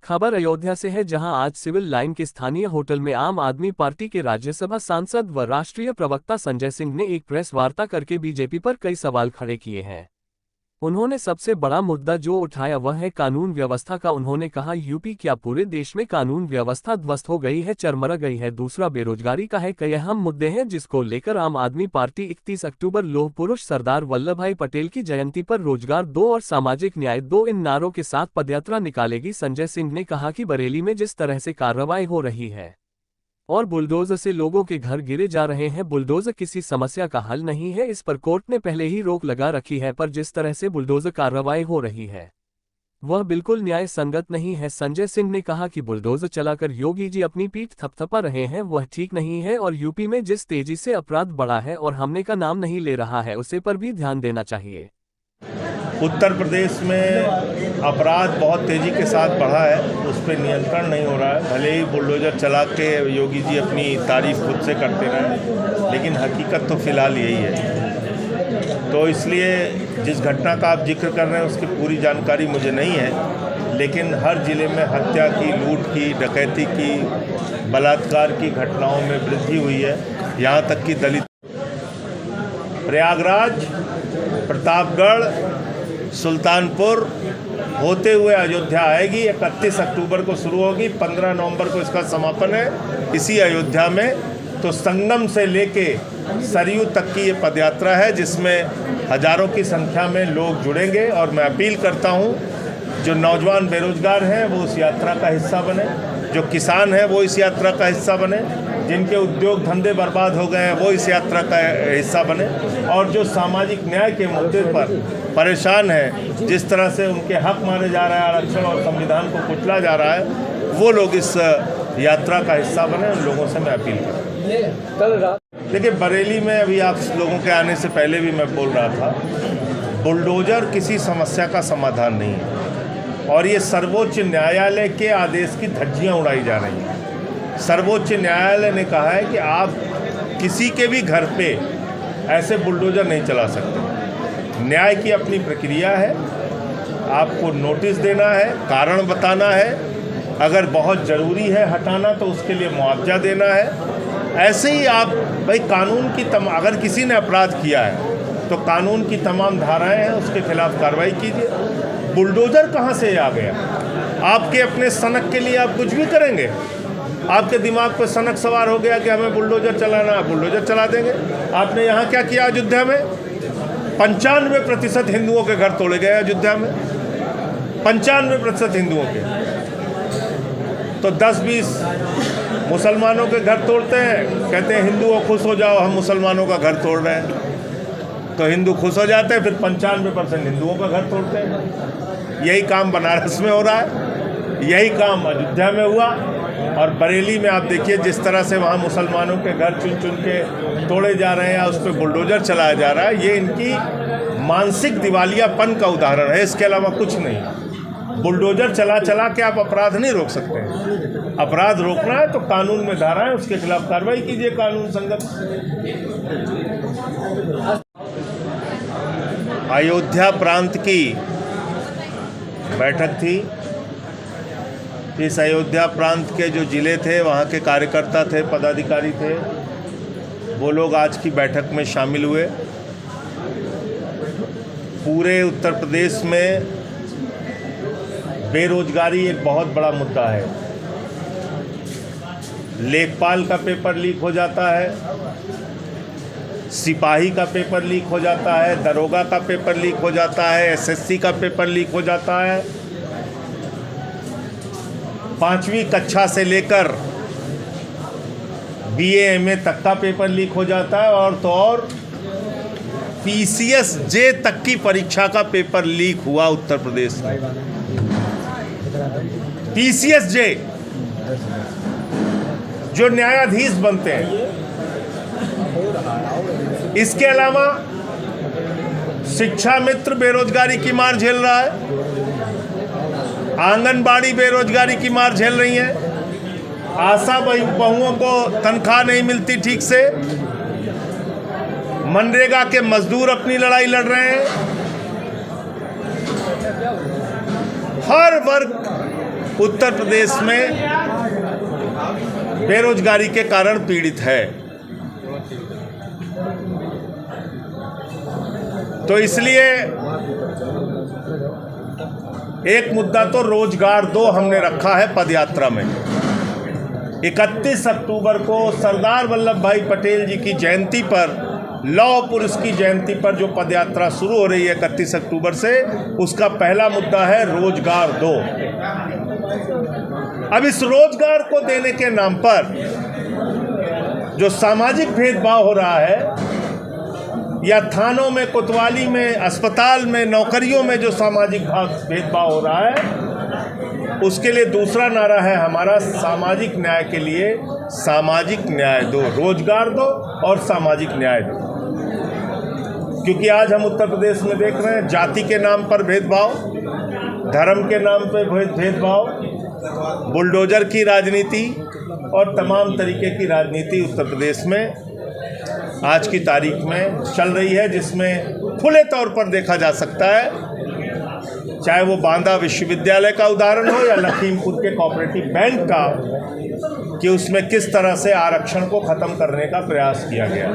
खबर अयोध्या से है, जहां आज सिविल लाइन के स्थानीय होटल में आम आदमी पार्टी के राज्यसभा सांसद व राष्ट्रीय प्रवक्ता संजय सिंह ने एक प्रेस वार्ता करके बीजेपी पर कई सवाल खड़े किए हैं। उन्होंने सबसे बड़ा मुद्दा जो उठाया वह है कानून व्यवस्था का। उन्होंने कहा, यूपी क्या पूरे देश में कानून व्यवस्था ध्वस्त हो गई है, चरमरा गई है। दूसरा बेरोजगारी का है। कई अहम मुद्दे हैं जिसको लेकर आम आदमी पार्टी 31 अक्टूबर लौह पुरुष सरदार वल्लभभाई पटेल की जयंती पर रोजगार दो और सामाजिक न्याय दो इन नारों के साथ पदयात्रा निकालेगी। संजय सिंह ने कहा कि बरेली में जिस तरह से कार्रवाई हो रही है और बुलडोजर से लोगों के घर गिरे जा रहे हैं, बुलडोजर किसी समस्या का हल नहीं है। इस पर कोर्ट ने पहले ही रोक लगा रखी है, पर जिस तरह से बुलडोजर कार्रवाई हो रही है वह बिल्कुल न्याय संगत नहीं है। संजय सिंह ने कहा कि बुलडोजर चलाकर योगी जी अपनी पीठ थपथपा रहे हैं, वह ठीक नहीं है और यूपी में जिस तेजी से अपराध बढ़ा है और हमने का नाम नहीं ले रहा है उसे पर भी ध्यान देना चाहिए। उत्तर प्रदेश में अपराध बहुत तेज़ी के साथ बढ़ा है, उस पर नियंत्रण नहीं हो रहा है। भले ही बुलडोजर चला के योगी जी अपनी तारीफ खुद से करते रहे, लेकिन हकीकत तो फिलहाल यही है। तो इसलिए जिस घटना का आप जिक्र कर रहे हैं उसकी पूरी जानकारी मुझे नहीं है, लेकिन हर ज़िले में हत्या की, लूट की, डकैती की, बलात्कार की घटनाओं में वृद्धि हुई है। यहाँ तक कि दलित प्रयागराज, प्रतापगढ़, सुल्तानपुर होते हुए अयोध्या आएगी। 31 अक्टूबर को शुरू होगी, 15 नवंबर को इसका समापन है इसी अयोध्या में। तो संगम से लेके सरयू तक की ये पदयात्रा है जिसमें हजारों की संख्या में लोग जुड़ेंगे। और मैं अपील करता हूँ, जो नौजवान बेरोजगार हैं वो उस यात्रा का हिस्सा बने, जो किसान हैं वो इस यात्रा का हिस्सा बने, जिनके उद्योग धंधे बर्बाद हो गए हैं वो इस यात्रा का हिस्सा बने, और जो सामाजिक न्याय के मुद्दे पर परेशान हैं, जिस तरह से उनके हक मारे जा रहा है, आरक्षण और संविधान को कुचला जा रहा है, वो लोग इस यात्रा का हिस्सा बने। उन लोगों से मैं अपील करता हूँ। देखिए, बरेली में अभी आप लोगों के आने से पहले भी मैं बोल रहा था, बुलडोजर किसी समस्या का समाधान नहीं है और ये सर्वोच्च न्यायालय के आदेश की धज्जियाँ उड़ाई जा रही हैं। सर्वोच्च न्यायालय ने कहा है कि आप किसी के भी घर पे ऐसे बुलडोजर नहीं चला सकते। न्याय की अपनी प्रक्रिया है, आपको नोटिस देना है, कारण बताना है, अगर बहुत ज़रूरी है हटाना तो उसके लिए मुआवजा देना है। ऐसे ही आप भाई कानून की अगर किसी ने अपराध किया है तो कानून की तमाम धाराएं हैं, उसके खिलाफ कार्रवाई कीजिए। बुलडोजर कहाँ से आ गया? आपके अपने सनक के लिए आप कुछ भी करेंगे। आपके दिमाग पर सनक सवार हो गया कि हमें बुलडोजर चलाना है, बुलडोजर चला देंगे। आपने यहाँ क्या किया अयोध्या में? 95% हिंदुओं के घर तोड़े गए अयोध्या में, 95% हिंदुओं के। तो 10-20 मुसलमानों के घर तोड़ते हैं, कहते हैं हिंदुओं खुश हो जाओ, हम मुसलमानों का घर तोड़ रहे हैं। तो हिंदू खुश हो जाते हैं, फिर 95% हिंदुओं का घर तोड़ते हैं। यही काम बनारस में हो रहा है, यही काम अयोध्या में हुआ। और बरेली में आप देखिए जिस तरह से वहाँ मुसलमानों के घर चुन चुन के तोड़े जा रहे हैं, उस पर बुलडोजर चलाया जा रहा है। ये इनकी मानसिक दिवालियापन का उदाहरण है, इसके अलावा कुछ नहीं। बुलडोजर चला के आप अपराध नहीं रोक सकते हैं। अपराध रोकना है तो कानून में धाराएं, उसके खिलाफ कार्रवाई कीजिए कानून संगत। अयोध्या प्रांत की बैठक थी। इस अयोध्या प्रांत के जो ज़िले थे, वहाँ के कार्यकर्ता थे, पदाधिकारी थे, वो लोग आज की बैठक में शामिल हुए। पूरे उत्तर प्रदेश में बेरोजगारी एक बहुत बड़ा मुद्दा है। लेखपाल का पेपर लीक हो जाता है, सिपाही का पेपर लीक हो जाता है, दरोगा का पेपर लीक हो जाता है, एसएससी का पेपर लीक हो जाता है। 5वीं कक्षा से लेकर BA MA तक का पेपर लीक हो जाता है, और तो और PCS J तक की परीक्षा का पेपर लीक हुआ उत्तर प्रदेश में। PCS J जो न्यायाधीश बनते हैं। इसके अलावा शिक्षा मित्र बेरोजगारी की मार झेल रहा है, आंगनबाड़ी बेरोजगारी की मार झेल रही है, आशा बहुओं को तनख्वाह नहीं मिलती ठीक से, मनरेगा के मजदूर अपनी लड़ाई लड़ रहे हैं। हर वर्ग उत्तर प्रदेश में बेरोजगारी के कारण पीड़ित है। तो इसलिए एक मुद्दा तो रोजगार दो हमने रखा है पदयात्रा में। 31 अक्टूबर को सरदार वल्लभ भाई पटेल जी की जयंती पर, लौह पुरुष की जयंती पर जो पदयात्रा शुरू हो रही है 31 अक्टूबर से, उसका पहला मुद्दा है रोजगार दो। अब इस रोजगार को देने के नाम पर जो सामाजिक भेदभाव हो रहा है, या थानों में, कोतवाली में, अस्पताल में, नौकरियों में जो सामाजिक भेदभाव हो रहा है, उसके लिए दूसरा नारा है हमारा, सामाजिक न्याय के लिए सामाजिक न्याय दो, रोजगार दो और सामाजिक न्याय दो। क्योंकि आज हम उत्तर प्रदेश में देख रहे हैं जाति के नाम पर भेदभाव, धर्म के नाम पर भेदभाव, बुलडोजर की राजनीति और तमाम तरीके की राजनीति उत्तर प्रदेश में आज की तारीख में चल रही है, जिसमें खुले तौर पर देखा जा सकता है, चाहे वो बांदा विश्वविद्यालय का उदाहरण हो या लखीमपुर के कोऑपरेटिव बैंक का, कि उसमें किस तरह से आरक्षण को ख़त्म करने का प्रयास किया गया।